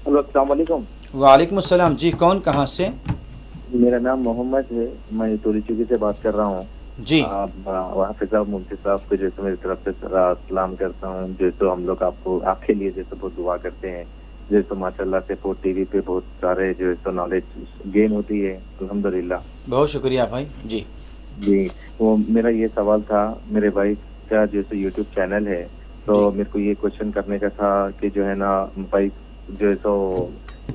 Hello السلام علیکم. وعلیکم السلام. جی کون کہاں سے؟ میرا نام محمد ہے, میں توری چوکی سے بات کر رہا ہوں. جی حافظ صاحب مفتی صاحب کو جیسے میری طرف سے سلام کرتا ہوں. جیسے ہم لوگ آپ کے لیے جیسے بہت دعا کرتے ہیں. جیسے ماشاء اللہ سے ٹی وی پہ بہت سارے جو ہے نالج گین ہوتی ہے الحمدللہ. بہت شکریہ بھائی. جی جی وہ میرا یہ سوال تھا, میرے بھائی کا جیسے یوٹیوب چینل ہے تو جی میرے کو یہ کوشچن کرنے کا تھا کہ جو ہے نا بھائی جو ہے تو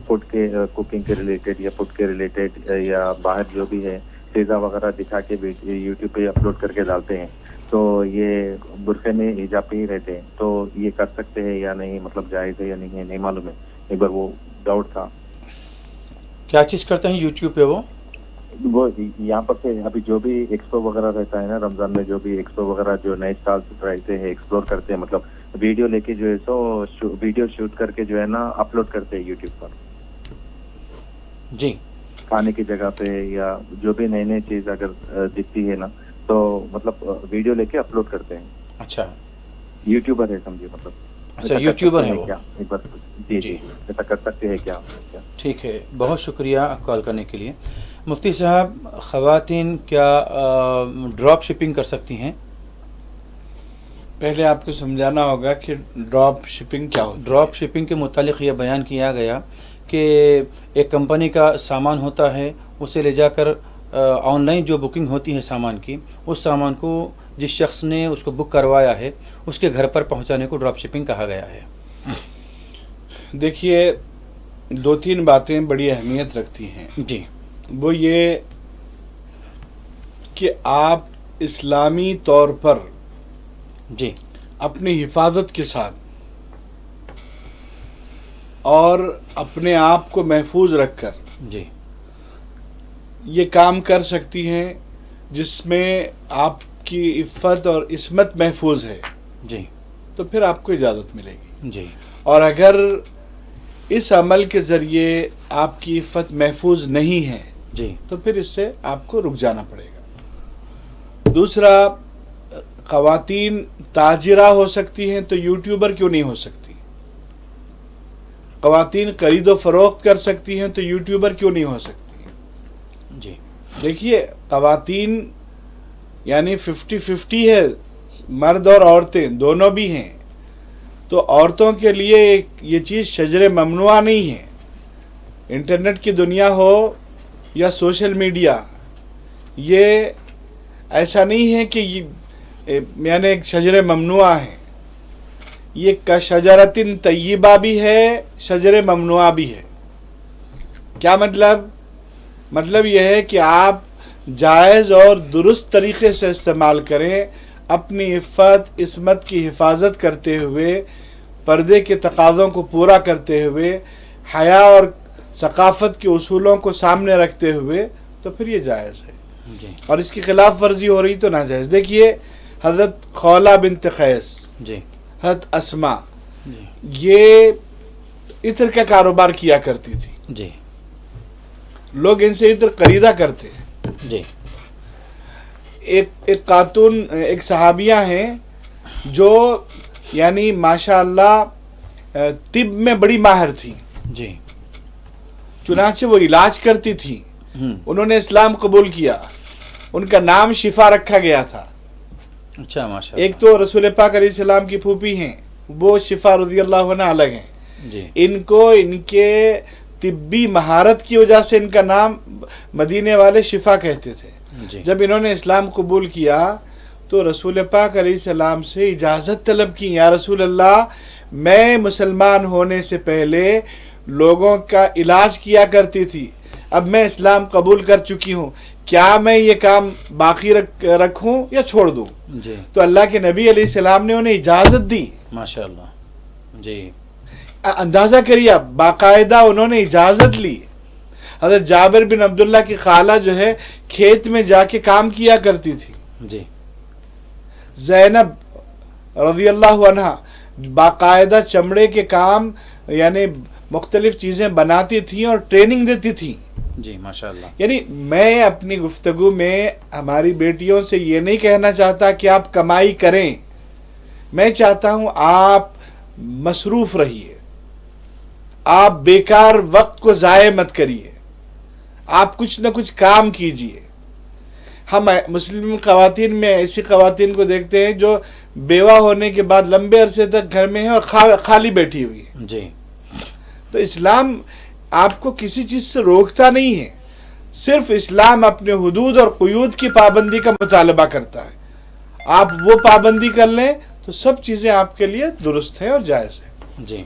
فوڈ کے کوکنگ کے ریلیٹڈ یا فوڈ کے ریلیٹڈ یا باہر جو بھی ہے پیزا وغیرہ دکھا کے یوٹیوب پہ اپلوڈ کر کے ڈالتے ہیں, تو یہ برقعے میں حجاب پہ ہی رہتے ہیں, تو یہ کر سکتے ہیں یا نہیں, مطلب جائز ہے یا نہیں ہے, نہیں معلوم ہے. ایک بار وہ ڈاؤٹ تھا. کیا چیز کرتے ہیں یوٹیوب پہ وہ یہاں پر سے ابھی جو بھی ایکسپو وغیرہ رہتا ہے نا رمضان میں, جو بھی ایکسپو وغیرہ جو نئے اسٹالس رہتے ہیں ایکسپلور کرتے ہیں, مطلب ویڈیو لے کے جو ہے سو ویڈیو شوٹ کر کے جو ہے نا اپلوڈ کرتے ہیں یوٹیوب پر. جی کھانے کی جگہ پہ یا جو بھی نئی نئی چیز اگر دکھتی ہے نا تو مطلب ویڈیو لے کے اپلوڈ کرتے ہیں. اچھا یوٹیوبر ہے سمجھے, مطلب اچھا یوٹیوبر ہے وہ. کیا ایک بار جی جی ایسا کر سکتے ہیں کیا؟ ٹھیک ہے, بہت شکریہ کال کرنے کے لیے. مفتی صاحب, خواتین کیا ڈراپ شپنگ کر سکتی ہیں؟ پہلے آپ کو سمجھانا ہوگا کہ ڈراپ شپنگ کیا ہوتی ہے. ڈراپ شپنگ کے متعلق یہ بیان کیا گیا کہ ایک کمپنی کا سامان ہوتا ہے, اسے لے جا کر آن لائن جو بکنگ ہوتی ہے سامان کی, اس سامان کو جس شخص نے اس کو بک کروایا ہے اس کے گھر پر پہنچانے کو ڈراپ شپنگ کہا گیا ہے. دیکھیے, دو تین باتیں بڑی اہمیت رکھتی ہیں. جی وہ یہ کہ آپ اسلامی طور پر جی اپنی حفاظت کے ساتھ اور اپنے آپ کو محفوظ رکھ کر جی یہ کام کر سکتی ہیں جس میں آپ کی عفت اور عصمت محفوظ ہے, جی تو پھر آپ کو اجازت ملے گی. جی اور اگر اس عمل کے ذریعے آپ کی عفت محفوظ نہیں ہے جی تو پھر اس سے آپ کو رک جانا پڑے گا. دوسرا, خواتین تاجرہ ہو سکتی ہیں تو یوٹیوبر کیوں نہیں ہو سکتی؟ خواتین خرید و فروخت کر سکتی ہیں تو یوٹیوبر کیوں نہیں ہو سکتی؟ جی دیکھیے, خواتین یعنی 50-50 ہے, مرد اور عورتیں دونوں بھی ہیں, تو عورتوں کے لیے یہ چیز شجر ممنوع نہیں ہے. انٹرنیٹ کی دنیا ہو یا سوشل میڈیا, یہ ایسا نہیں ہے کہ یعنی ایک شجر ممنوع ہے. یہ کشجرۃ طیبہ بھی ہے, شجر ممنوع بھی ہے. کیا مطلب؟ مطلب یہ ہے کہ آپ جائز اور درست طریقے سے استعمال کریں, اپنی عفت عصمت کی حفاظت کرتے ہوئے, پردے کے تقاضوں کو پورا کرتے ہوئے, حیا اور ثقافت کے اصولوں کو سامنے رکھتے ہوئے, تو پھر یہ جائز ہے. جی اور اس کی خلاف ورزی ہو رہی تو ناجائز. دیکھیے, حضرت خولہ بنت قیس, جی حضرت اسما, جی یہ عطر کا کاروبار کیا کرتی تھی. جی لوگ ان سے عطر خریدا کرتے. جی ایک خاتون, ایک صحابیہ ہیں جو یعنی ماشاء اللہ طب میں بڑی ماہر تھی. جی چنانچہ وہ علاج کرتی تھی. انہوں نے اسلام قبول کیا, ان کا نام شفا رکھا گیا تھا. اچھا ماشاء اللہ. ایک تو رسول پاک علیہ السلام کی پھوپھی ہیں, وہ شفا رضی اللہ عنہ الگ ہیں. جی ان کو ان کے طبی مہارت کی وجہ سے ان کا نام مدینے والے شفا کہتے تھے. جی جب انہوں نے اسلام قبول کیا تو رسول پاک علیہ السلام سے اجازت طلب کی, یا رسول اللہ, میں مسلمان ہونے سے پہلے لوگوں کا علاج کیا کرتی تھی, اب میں اسلام قبول کر چکی ہوں, کیا میں یہ کام باقی رکھوں یا چھوڑ دوں؟ جی تو اللہ کے نبی علیہ السلام نے انہیں اجازت دی. ماشاء اللہ. جی اندازہ کریے, باقاعدہ انہوں نے اجازت لی. حضرت جابر بن عبداللہ کی خالہ جو ہے کھیت میں جا کے کام کیا کرتی تھی. جی زینب رضی اللہ عنہ باقاعدہ چمڑے کے کام یعنی مختلف چیزیں بناتی تھیں اور ٹریننگ دیتی تھیں. جی ماشاء اللہ. یعنی میں اپنی گفتگو میں ہماری بیٹیوں سے یہ نہیں کہنا چاہتا کہ آپ کمائی کریں, میں چاہتا ہوں آپ مصروف رہیے, آپ بیکار وقت کو ضائع مت کریے، آپ کچھ نہ کچھ کام کیجئے۔ ہم مسلم خواتین میں ایسی خواتین کو دیکھتے ہیں جو بیوہ ہونے کے بعد لمبے عرصے تک گھر میں ہیں اور خالی بیٹھی ہوئی ہے۔ جی تو اسلام آپ کو کسی چیز سے روکتا نہیں ہے، صرف اسلام اپنے حدود اور قیود کی پابندی کا مطالبہ کرتا ہے۔ آپ وہ پابندی کر لیں تو سب چیزیں آپ کے لیے درست ہیں اور جائز ہیں۔ جی